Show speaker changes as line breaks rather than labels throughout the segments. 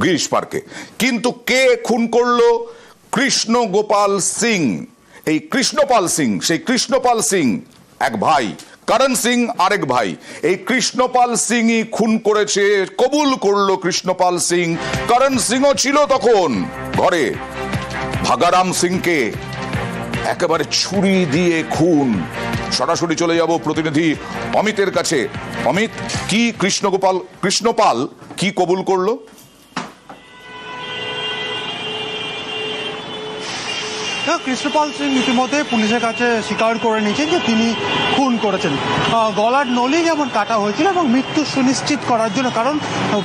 গিরিশ পার্কে। কিন্তু কে খুন করলো? কৃষ্ণ গোপাল সিং। এই কৃষ্ণপাল সিং, সেই কৃষ্ণপাল সিং এক ভাই, করণ সিং আরেক ভাই। এই কৃষ্ণপাল সিংই খুন করেছে, কবুল করলো কৃষ্ণপাল সিং। করণ সিংও ছিল তখন ঘরে। ভাগারাম সিংকে একেবারে ছুরি দিয়ে খুন। সরাসরি চলে যাব প্রতিনিধি অমিতের কাছে। অমিত, কি কৃষ্ণপাল কি কবুল করলো?
কৃষ্ণপাল সিং ইতিমধ্যে পুলিশের কাছে স্বীকার করে নিয়েছেন যে তিনি খুন করেছেন। গলার নলি যেমন কাটা হয়েছিল এবং মৃত্যু সুনিশ্চিত করার জন্য, কারণ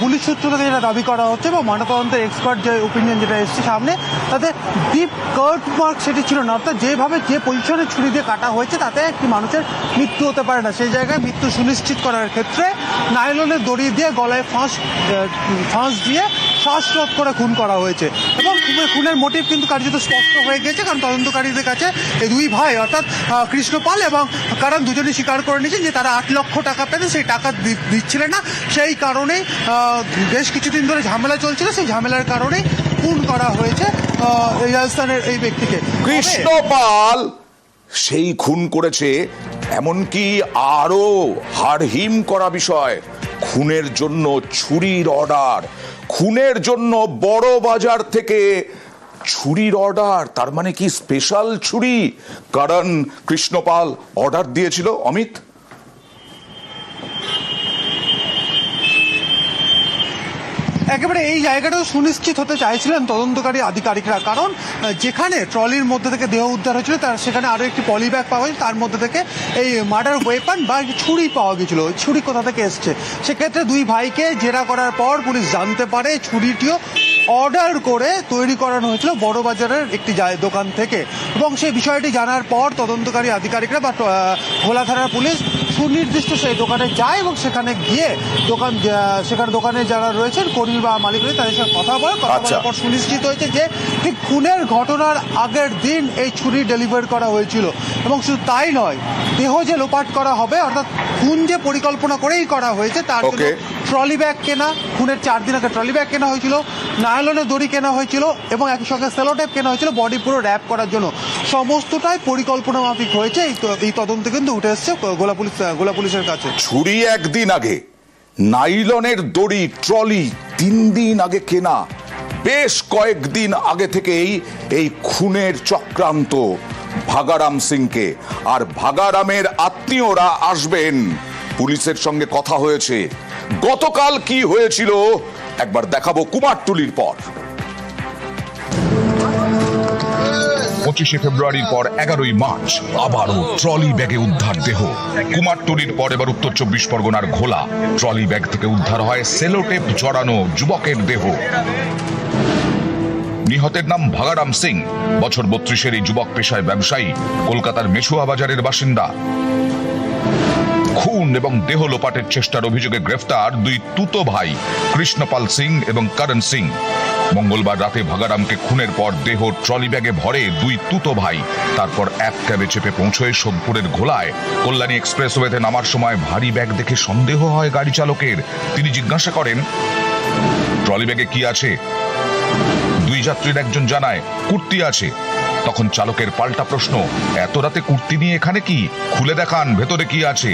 পুলিশ সূত্র থেকে যেটা দাবি করা হচ্ছে এবং ময়নাতদন্তের এক্সপার্ট যে ওপিনিয়ন যেটা এসছে সামনে, তাতে ডিপ কাট মার্ক সেটি ছিল না, অর্থাৎ যেভাবে যে পজিশনে ছুরি দিয়ে কাটা হয়েছে তাতে একটি মানুষের মৃত্যু হতে পারে না। সেই জায়গায় মৃত্যু সুনিশ্চিত করার ক্ষেত্রে নাইলনের দড়ি দিয়ে গলায় ফাঁস দিয়ে শ্বাসরোধ করে খুন করা হয়েছে এবং খুনের মোটিভ কিন্তু কার্যত স্পষ্ট হয়ে গেছে, কারণ তদন্তকারীদের কাছে এই দুই ভাই অর্থাৎ কৃষ্ণপাল এবং কারণ দুজনেই স্বীকার করে নিয়েছেন যে তারা 8 লক্ষ টাকা পেতে সেই টাকা দিচ্ছিলেন না। সেই কারণেই বেশ কিছুদিন ধরে ঝামেলা চলছিল, সেই ঝামেলার কারণেই খুন করা হয়েছে এই রাজস্থানের এই ব্যক্তিকে।
কৃষ্ণপাল সেই খুন করেছে, এমনকি আরো হাড়হিম করা বিষয়, খুনের জন্য ছুরির অর্ডার, খুনের জন্য বড় বাজার থেকে ছুরির অর্ডার। তার মানে কি স্পেশাল ছুরি কারণ কৃষ্ণপাল অর্ডার দিয়েছিল? অমিত,
একেবারে এই জায়গাটাও সুনিশ্চিত হতে চাইছিলেন তদন্তকারী আধিকারিকরা, কারণ যেখানে ট্রলির মধ্যে থেকে দেহ উদ্ধার হয়েছিল তার সেখানে আরও একটি পলি ব্যাগ পাওয়া হয়েছে, তার মধ্যে থেকে এই মার্ডার ওয়েপন বা ছুরি পাওয়া গেছিল। ওই ছুরি কোথা থেকে এসছে? সেক্ষেত্রে দুই ভাইকে জেরা করার পর পুলিশ জানতে পারে ছুরিটিও অর্ডার করে তৈরি করানো হয়েছিল বড়বাজারের একটি দোকান থেকে, এবং সেই বিষয়টি জানার পর তদন্তকারী আধিকারিকরা বা ভোলা থানার পুলিশ সুনির্দিষ্ট সেই দোকানে যায় এবং সেখানে গিয়ে সেখানে দোকানে যারা রয়েছেন কর্মী বা মালিক রয়েছে তাদের সাথে কথা বলার পর সুনিশ্চিত হয়েছে যে ঠিক খুনের ঘটনার আগের দিন এই ছুরি ডেলিভার করা হয়েছিল। এবং শুধু তাই নয়, দেহ যে লোপাট করা হবে অর্থাৎ খুন যে পরিকল্পনা করেই করা হয়েছে তার জন্য ট্রলি ব্যাগ কেনা, খুনের 4 দিন আগে ট্রলি ব্যাগ কেনা হয়েছিল, নাইলনের দড়ি কেনা হয়েছিল এবং একই সঙ্গে সেলোটেপ কেনা হয়েছিল বডি পুরো র্যাপ করার জন্য। সমস্তটাই পরিকল্পনা মাফিক হয়েছে। এই তদন্তে কিন্তু উঠে এসছে গোলা পুলিশের কাছে।
ছুরি একদিন আগে, নাইলনের দড়ি ট্রলি 3 দিন আগে কেনা, বেশ কয়েকদিন আগে থেকেই এই খুনের চক্রান্ত ভাগারাম সিংকে। আর ভাগারামের আত্মীয়রা আসবেন, পুলিশের সঙ্গে কথা হয়েছে। গতকাল কি হয়েছিল একবার দেখাবো কুমারটুলির পর।
25 ফেব্রুয়ারির পর 11ই মার্চ আবারও ট্রলি ব্যাগে উদ্ধার দেহ। কুমারটুলির পর এবার উত্তর 24 পরগনার ঘোলা ট্রলি ব্যাগ থেকে উদ্ধার হয় সেলোটেপ জড়ানো যুবকের দেহ। নিহতের নাম ভাগারাম সিং, বছর 32-এর এই যুবক পেশায় ব্যবসায়ী, কলকাতার মেছুয়া বাজারের বাসিন্দা। খুন এবং দেহ লোপাটের চেষ্টার অভিযোগে গ্রেফতার দুই তুতো ভাই কৃষ্ণপাল সিং এবং করণ সিং। মঙ্গলবার রাতে ভাগারামকে খুনের পর দেহ ট্রলি ব্যাগে ভরে দুই তুতো ভাই, তারপর এক ক্যাবে চেপে পৌঁছয় সোদপুরের ঘোলায়। কল্যাণী এক্সপ্রেসওয়েতে নামার সময় ভারী ব্যাগ দেখে সন্দেহ হয় গাড়ি চালকের। তিনি জিজ্ঞাসা করেন ট্রলি ব্যাগে কি আছে। দুই যাত্রীর একজন জানায় কুর্তি আছে। তখন চালকের পাল্টা প্রশ্ন, এত রাতে কুর্তি নিয়ে এখানে কি? খুলে দেখান ভেতরে কি আছে।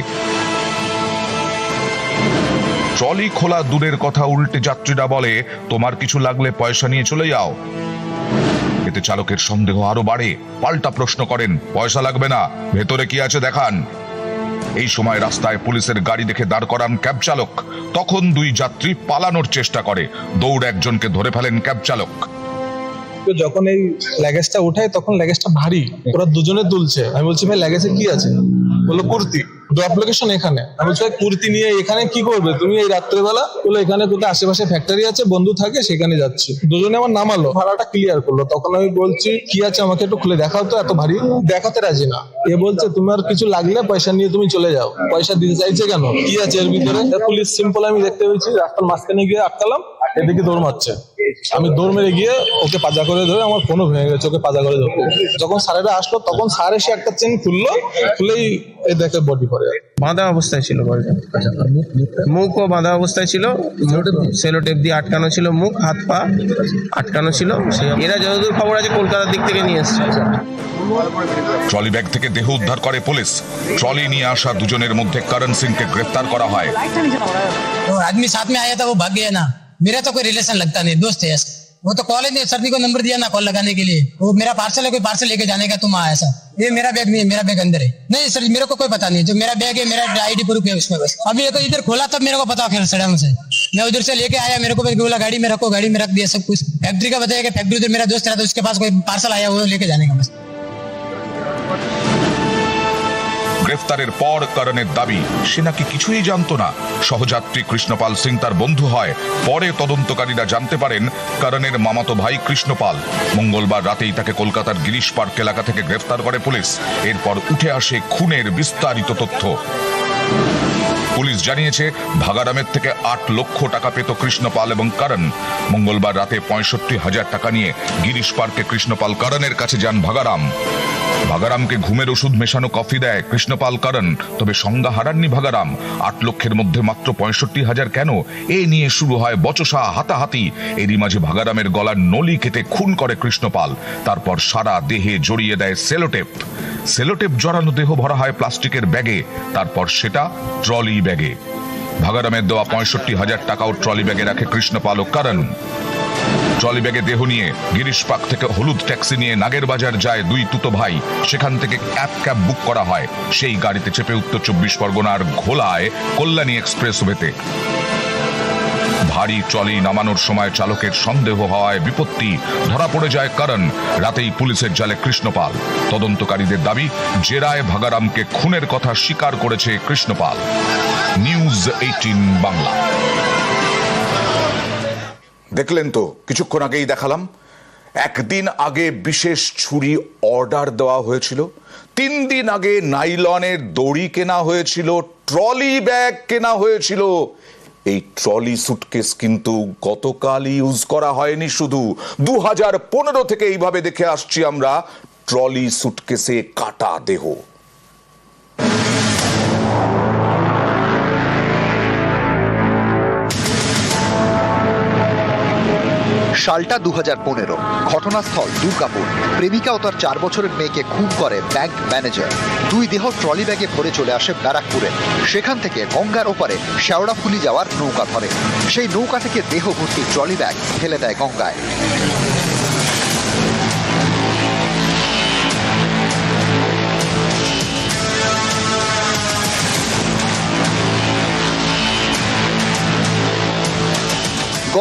ট্রলি খোলা দূরের কথা, উল্টে যাত্রীরা বলে তোমার কিছু লাগলে পয়সা নিয়ে চলে যাও। এতে চালকের সন্দেহ আরো বাড়ে, পাল্টা প্রশ্ন করেন পয়সা লাগবে না, ভেতরে কি আছে দেখান। এই সময় রাস্তায় পুলিশের গাড়ি দেখে দাঁড় করান ক্যাব চালক। তখন দুই যাত্রী পালানোর চেষ্টা করে, দৌড়ে একজনকে ধরে ফেলেন ক্যাব চালক।
যখন এই ল্যাগেজটা উঠায় তখন ল্যাগেজটা ভারী, ওরা দুজনে তুলছে। আমি বলছি ভাই ল্যাগেজে কি আছে? বললো কুর্তি। ড্রপ লোকেশন এখানে। আমি বলছি কুর্তি নিয়ে এখানে কি করবে তুমি এই রাত্রেবেলা? বললো এখানে কোথায় আশেপাশে ফ্যাক্টরি আছে, বন্ধু থাকে, সেখানে যাচ্ছি। দুজনে আমার নামালো, ভাড়াটা ক্লিয়ার করলো। তখন আমি বলছি কি আছে আমাকে একটু খুলে দেখাও তো, এত ভারী। দেখাতে রাজি না। এ বলছে তোমার কিছু লাগলে পয়সা নিয়ে তুমি চলে যাও। পয়সা দিতে চাইছে কেন? কি আছে এর ভিতরে? পুলিশ সিম্পল আমি দেখতে পেয়েছি, রাস্তার মাঝখানে গিয়ে আটকালাম, এদিকে দৌড় মারছে। আমি দৌড় মেরে গিয়ে ওকে পাজা করে ধরে, আমার ফোনও ভেঙে গেছে ওকে পাজা করে ধরে। যখন স্যারেরা আসলো তখন স্যার এসে একটা চেন খুলেই এই দেখে বডি পড়ে।
বাঁধা অবস্থায় ছিল, মুখও বাঁধা অবস্থায় ছিল, সেলো টেপ দিয়ে আটকানো ছিল, মুখ হাত পা আটকানো ছিল। এরা যতদূর খবর আছে কলকাতার দিক থেকে নিয়ে এসছে।
ট্রলি ব্যাগ থেকে দেহ উদ্ধার করে পুলিশ। ট্রলি নিয়ে আসা দুজনের মধ্যে করণ সিংকে গ্রেফতার করা হয়।
तो आदमी साथ में आया था, वो भाग गया ना। मेरा तो कोई रिलेशन लगता नहीं, दोस्त है ऐसा। वो तो कॉलेज ने सर को नंबर दिया ना कॉल लगाने के लिए। वो मेरा पार्सल है, कोई पार्सल लेके जाने का, तुम आया ऐसा। ये मेरा बैग नहीं है, मेरा बैग अंदर है। नहीं सर, मेरे को कोई पता नहीं, जो मेरा बैग है मेरा आईडी प्रूफ है उसमें बस। अभी ये तो इधर खोला तब मेरे को पता फिर सड़म से। मैं उधर से लेके आया, मेरे को बोला गाड़ी में रखो, गाड़ी में रख दिया सब कुछ। फैक्ट्री का बताया कि फैक्ट्री उधर मेरा दोस्त रहता, उसके पास कोई पार्सल आया वो लेके जाने का बस।
গ্রেফতারের পর করণের দাবি সে নাকি কিছুই জানতো না। সহযাত্রী কৃষ্ণপাল সিং তার বন্ধু হয়। পরে তদন্তকারীরা জানতে পারেন করণের মামাতো ভাই কৃষ্ণপাল। মঙ্গলবার রাতেই তাকে কলকাতার গিরিশ পার্ক এলাকা থেকে গ্রেফতার করে পুলিশ। এরপর উঠে আসে খুনের বিস্তারিত তথ্য। পুলিশ জানিয়েছে ভাগারামের থেকে 8 লক্ষ টাকা পেত কৃষ্ণপাল এবং করণ। মঙ্গলবার রাতে 65,000 টাকা নিয়ে গিরিশ পার্কে কৃষ্ণপাল করণের কাছে যান ভাগারাম। ভাগারামকে ঘুমের ওষুধ মেশানো কফি দেয় কৃষ্ণপাল করণ। তবে সংজ্ঞা হারাননি ভাগারাম। 8 লক্ষের মধ্যে মাত্র 65,000 কেন, এ নিয়ে শুরু হয় বচসা, হাতাহাতি। এরই মাঝে ভাগারামের গলার নলি কেটে খুন করে কৃষ্ণপাল। তারপর সারা দেহে জড়িয়ে দেয় সেলোটেপ জড়ানো দেহ ভরা হয় প্লাস্টিকের ব্যাগে। তারপর সেটা ট্রলি ব্যাগে। ভাগারামের দেওয়া 65,000 টাকাও ট্রলি ব্যাগে রাখে কৃষ্ণপাল ও করণ। ট্রলি ব্যাগে দেহ নিয়ে গিরিশ পার্ক থেকে হলুদ ট্যাক্সি নিয়ে নাগের বাজার যায় দুই তুতো ভাই। সেখান থেকে ক্যাব বুক করা হয়। সেই গাড়িতে চেপে উত্তর 24 পরগনার ঘোলায় কল্যাণী এক্সপ্রেসওয়েতে। ভারী ট্রলি নামানোর সময় চালকের সন্দেহ হওয়ায় বিপত্তি, ধরা পড়ে যায় করণ। রাতেই পুলিশের জালে কৃষ্ণপাল। তদন্তকারীদের দাবি জেরায় ভাগারামকে খুনের কথা স্বীকার করেছে কৃষ্ণপাল। নিউজ 18 বাংলা।
দেখলেন তো, কিছুক্ষণ আগেই দেখালাম। একদিন আগে বিশেষ ছুরি অর্ডার দেওয়া হয়েছিল, 3 দিন আগে নাইলনের দড়ি কেনা হয়েছিল, ট্রলি ব্যাগ কেনা হয়েছিল। এই ট্রলি সুটকেস কিন্তু গতকাল ইউজ করা হয়নি শুধু, 2015 থেকে এইভাবে দেখে আসছি আমরা ট্রলি সুটকেসে কাটা দেহ।
সালটা 2015। ঘটনাস্থল দুর্গাপুর। প্রেমিকা ও তার 4 বছরের মেয়েকে খুন করে ব্যাংক ম্যানেজার। 2 দেহ ট্রলি ব্যাগে ভরে চলে আসে ব্যারাকপুরে। সেখান থেকে গঙ্গার ওপারে শেওড়াফুলি যাওয়ার নৌকা ধরে। সেই নৌকা থেকে দেহ ভর্তি ট্রলি ব্যাগ ফেলে দেয় গঙ্গায়।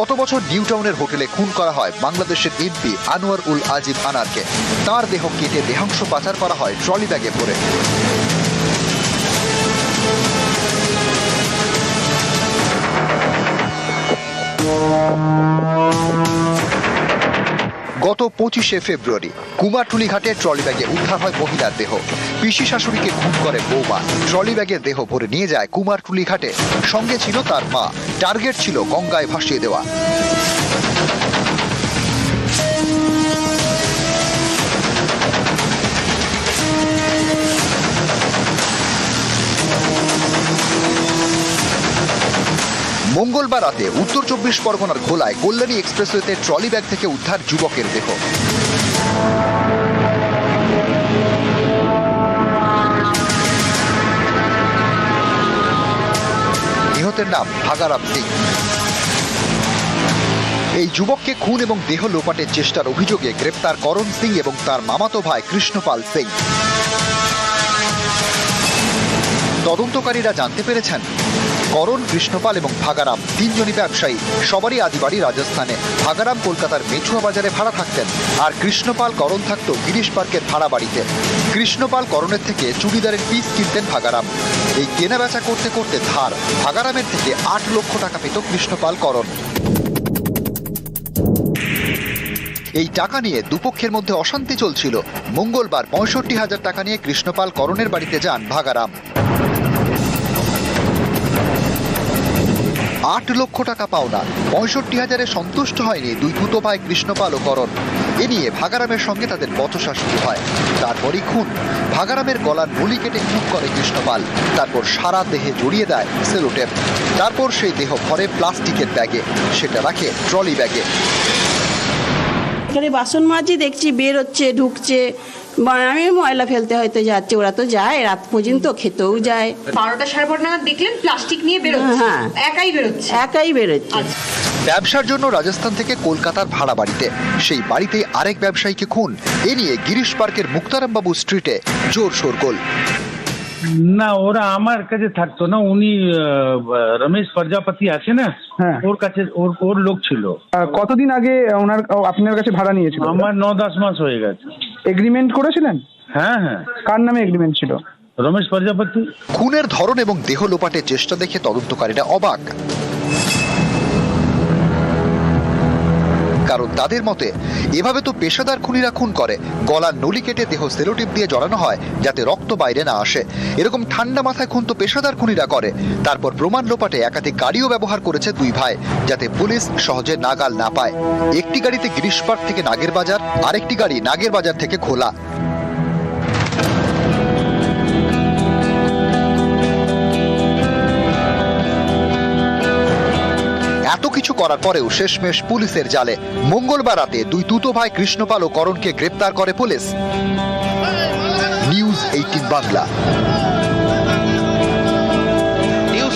গত বছর নিউ টাউনের হোটেলে খুন করা হয় বাংলাদেশের এমপি আনোয়ার উল আজিম আনারকে। তার দেহ কেটে দেহাংশ পাচার করা হয় ট্রলি ব্যাগে ভরে। গত 25শে ফেব্রুয়ারি কুমারটুলি ঘাটে ট্রলি ব্যাগে উদ্ধার হয় মহিলার দেহ। পিসি শাশুড়িকে খুন করে বৌমা। ট্রলি ব্যাগে দেহ ভরে নিয়ে যায় কুমারটুলি ঘাটে। সঙ্গে ছিল তার মা। টার্গেট ছিল গঙ্গায় ভাসিয়ে দেওয়া। মঙ্গলবার রাতে উত্তর 24 পরগনার ঘোলায় কল্যাণী এক্সপ্রেসওয়েতে ট্রলি ব্যাগ থেকে উদ্ধার যুবকের দেহ। নিহতের নাম ভাগারাম সিং। এই যুবককে খুন এবং দেহ লোপাটের চেষ্টার অভিযোগে গ্রেপ্তার করণ সিং এবং তার মামাতো ভাই কৃষ্ণপাল সিং। তদন্তকারীরা জানতে পেরেছেন করণ, কৃষ্ণপাল এবং ভাগারাম 3 জনই ব্যবসায়ী। সবারই আদিবাড়ি রাজস্থানে। ভাগারাম কলকাতার মেছুয়া বাজারে ভাড়া থাকতেন, আর কৃষ্ণপাল করণ থাকতো গিরিশ পার্কের ভাড়া বাড়িতে। কৃষ্ণপাল করণের থেকে চুড়িদারের পিস কিনতেন ভাগারাম। এই কেনা বেচা করতে করতে ধার। ভাগারামের থেকে 8 লক্ষ টাকা পেত কৃষ্ণপাল করণ। এই টাকা নিয়ে দুপক্ষের মধ্যে অশান্তি চলছিল। মঙ্গলবার 65,000 টাকা নিয়ে কৃষ্ণপাল করণের বাড়িতে যান ভাগারাম। 8 লক্ষ টাকা পাওনা, 65,000-এ সন্তুষ্ট হয়নি দুই তুতো ভাই কৃষ্ণপাল ও করণ। এ নিয়ে ভাগারামের সঙ্গে তাদের বচসা শুরু হয়। তারপরই খুন। ভাগারামের গলার নলি কেটে খুন করে কৃষ্ণপাল, তারপর সারা দেহে জড়িয়ে দেয় সেলোটেপ। তারপর সেই দেহ ভরে প্লাস্টিকের ব্যাগে, সেটা রাখে ট্রলি ব্যাগে।
এখানে বাসন মাজি দেখছি বের হচ্ছে ঢুকছে, আমি ময়লা ফেলতে হয়তো যাচ্ছে, ওরা তো যায় রাত পর্যন্ত, খেতেও যায়।
12টা সাড়ে 12 নাগাদ দেখলেন প্লাস্টিক নিয়ে বেরোচ্ছে?
হ্যাঁ,
একাই বেরোচ্ছে?
একাই বেরোচ্ছে।
ব্যবসার জন্য রাজস্থান থেকে কলকাতার ভাড়া বাড়িতে, সেই বাড়িতে আরেক ব্যবসায়ীকে খুন। এ নিয়ে গিরিশ পার্কের মুক্তারামবাবু স্ট্রিটে জোর শোরগোল।
না, ওরা আমার কাছে থাকতো না, উনি রমেশ প্রজাপতি আছে না, ওর কাছে ওর লোক ছিল।
কতদিন আগে ওনার আপনার কাছে ভাড়া নিয়েছিল?
আমার 9-10 মাস হয়ে গেছে।
এগ্রিমেন্ট করেছিলেন?
হ্যাঁ হ্যাঁ।
কার নামে এগ্রিমেন্ট ছিল?
রমেশ প্রজাপতি।
খুনের ধরন এবং দেহ লোপাটের চেষ্টা দেখে তদন্তকারীরা অবাক, কারণ তাদের মতে এভাবে তো পেশাদার খুনিরা খুন করে। গলার নলি কেটে দেহ সেলোটিপ দিয়ে জড়ানো হয় যাতে রক্ত বাইরে না আসে। এরকম ঠান্ডা মাথায় খুন তো পেশাদার খুনিরা করে। তারপর প্রমাণ লোপাটে একাধিক গাড়িও ব্যবহার করেছে দুই ভাই, যাতে পুলিশ সহজে নাগাল না পায়। একটি গাড়িতে গিরিশ পার্ক থেকে নাগের বাজার, আরেকটি গাড়ি নাগের বাজার থেকে খোলা। এত কিছু করার পরেও শেষমেশ পুলিশের জালে। মঙ্গলবার রাতে দুই তুতো ভাই কৃষ্ণপাল ও করণকে গ্রেপ্তার করে পুলিশ। নিউজ 18 বাংলা।